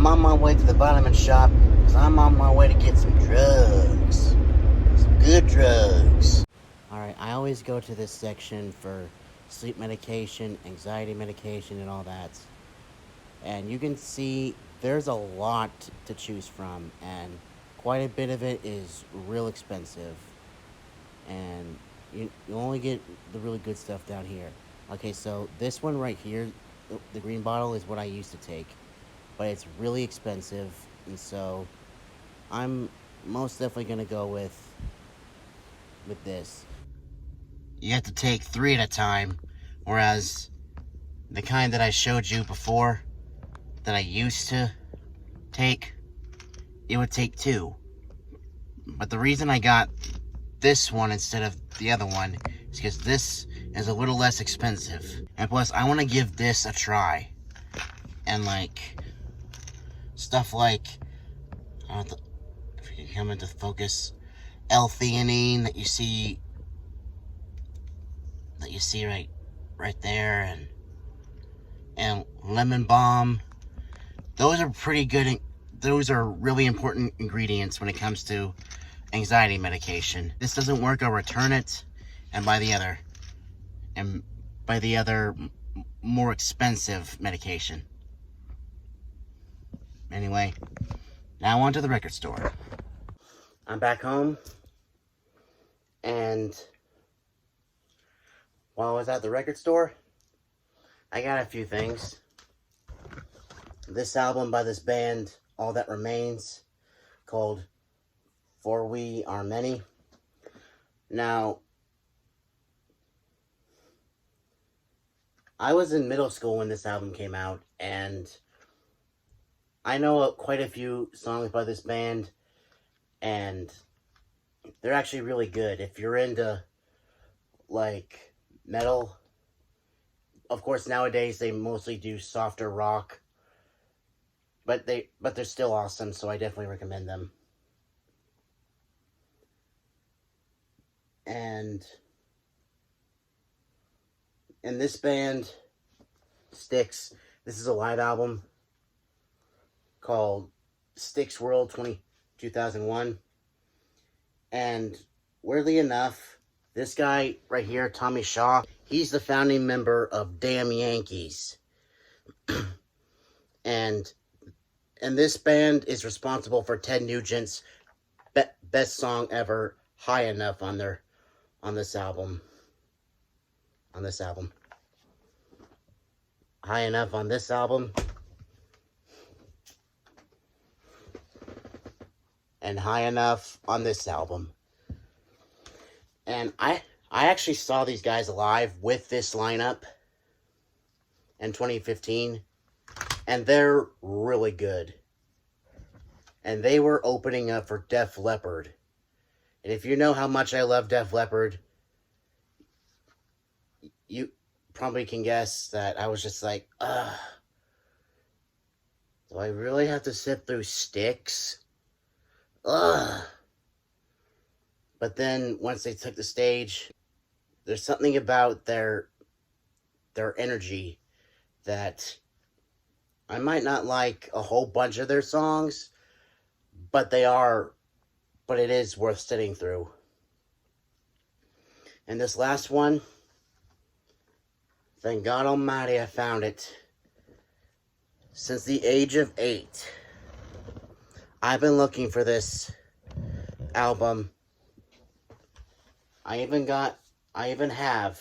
I'm on my way to the vitamin shop because I'm on my way to get some drugs. Some good drugs. Alright, I always go to this section for sleep medication, anxiety medication, and all that. And you can see there's a lot to choose from, and quite a bit of it is real expensive. And you only get the really good stuff down here. Okay, so this one right here, the green bottle, is what I used to take. But it's really expensive, and so I'm most definitely gonna go with this. You have to take 3 at a time, whereas the kind that I showed you before, that I used to take, it would take 2. But the reason I got this one instead of the other one is because this is a little less expensive. And plus, I want to give this a try. And like, stuff like, I don't know if you can come into focus, L-theanine that you see right there, and lemon balm. Those are pretty good. Those are really important ingredients when it comes to anxiety medication. This doesn't work, I'll return it and buy the other more expensive medication. Anyway, now on to the record store. I'm back home, and while I was at the record store, I got a few things. This album by this band, All That Remains, called For We Are Many. Now, I was in middle school when this album came out, and I know quite a few songs by this band, and they're actually really good. If you're into, like, metal, of course, nowadays they mostly do softer rock, but they're still awesome, so I definitely recommend them. And this band, Styx, this is a live album called Styx World 2001. And weirdly enough, this guy right here, Tommy Shaw, he's the founding member of Damn Yankees. and this band is responsible for Ted Nugent's best song ever, High Enough, on this album. High Enough on this album. And High Enough on this album. And I actually saw these guys live with this lineup in 2015. And they're really good. And they were opening up for Def Leppard. And if you know how much I love Def Leppard, you probably can guess that I was just like, ugh. Do I really have to sit through Styx? Ugh. But then once they took the stage, there's something about their energy that I might not like a whole bunch of their songs, but it is worth sitting through. And this last one, thank God Almighty I found it. Since the age of 8, I've been looking for this album. I even have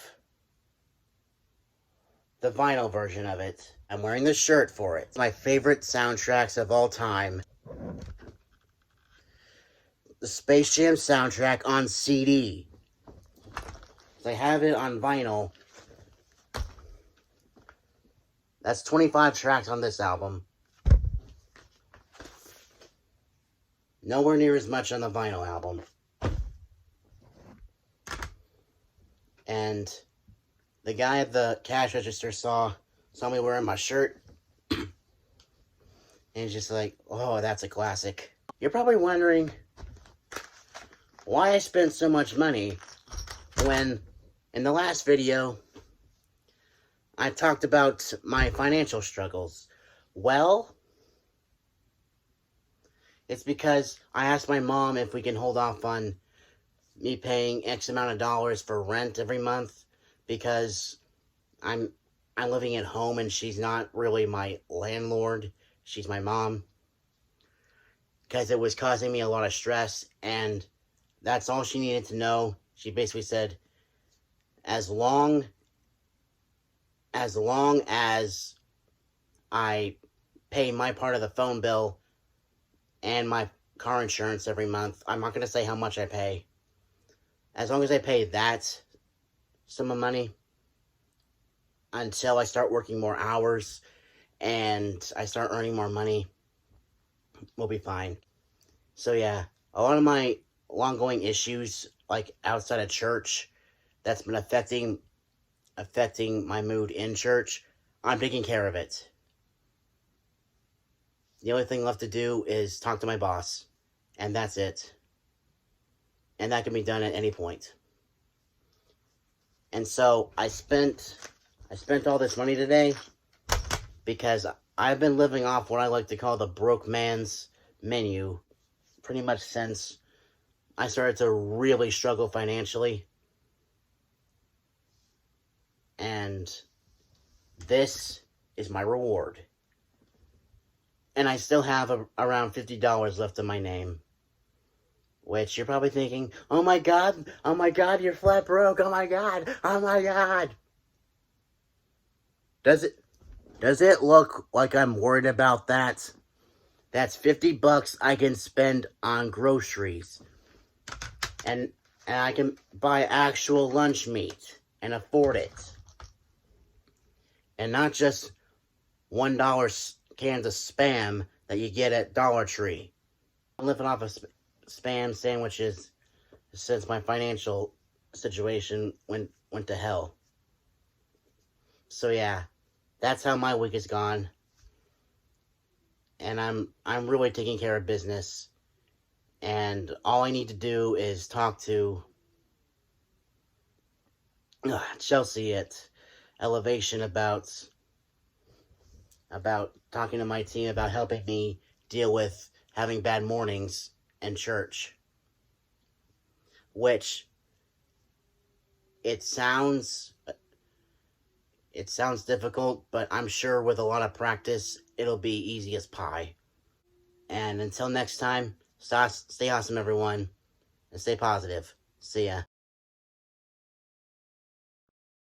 the vinyl version of it. I'm wearing the shirt for it. It's my favorite soundtracks of all time. The Space Jam soundtrack on CD. I have it on vinyl. That's 25 tracks on this album. Nowhere near as much on the vinyl album. And the guy at the cash register saw me wearing my shirt. And he's just like, oh, that's a classic. You're probably wondering why I spent so much money when in the last video I talked about my financial struggles. Well, It's because I asked my mom if we can hold off on me paying X amount of dollars for rent every month, because I'm living at home and she's not really my landlord. She's my mom. Because it was causing me a lot of stress, and that's all she needed to know. She basically said, as long as I pay my part of the phone bill and my car insurance every month, I'm not going to say how much I pay. As long as I pay that sum of money until I start working more hours and I start earning more money, we'll be fine. So yeah, a lot of my ongoing issues, like outside of church, that's been affecting my mood in church, I'm taking care of it. The only thing left to do is talk to my boss, and that's it. And that can be done at any point. And so I spent all this money today because I've been living off what I like to call the broke man's menu pretty much since I started to really struggle financially. And this is my reward. And I still have around $50 left in my name. Which you're probably thinking, oh my god, you're flat broke, oh my god. Does it look like I'm worried about that? That's $50 I can spend on groceries. And I can buy actual lunch meat and afford it. And not just $1 cans of Spam that you get at Dollar Tree. I'm living off of Spam sandwiches since my financial situation went to hell. So yeah, that's how my week has gone. And I'm really taking care of business. And all I need to do is talk to Chelsea at Elevation about talking to my team about helping me deal with having bad mornings in church. Which it sounds difficult, but I'm sure with a lot of practice it'll be easy as pie. And until next time, stay awesome everyone, and stay positive. See ya.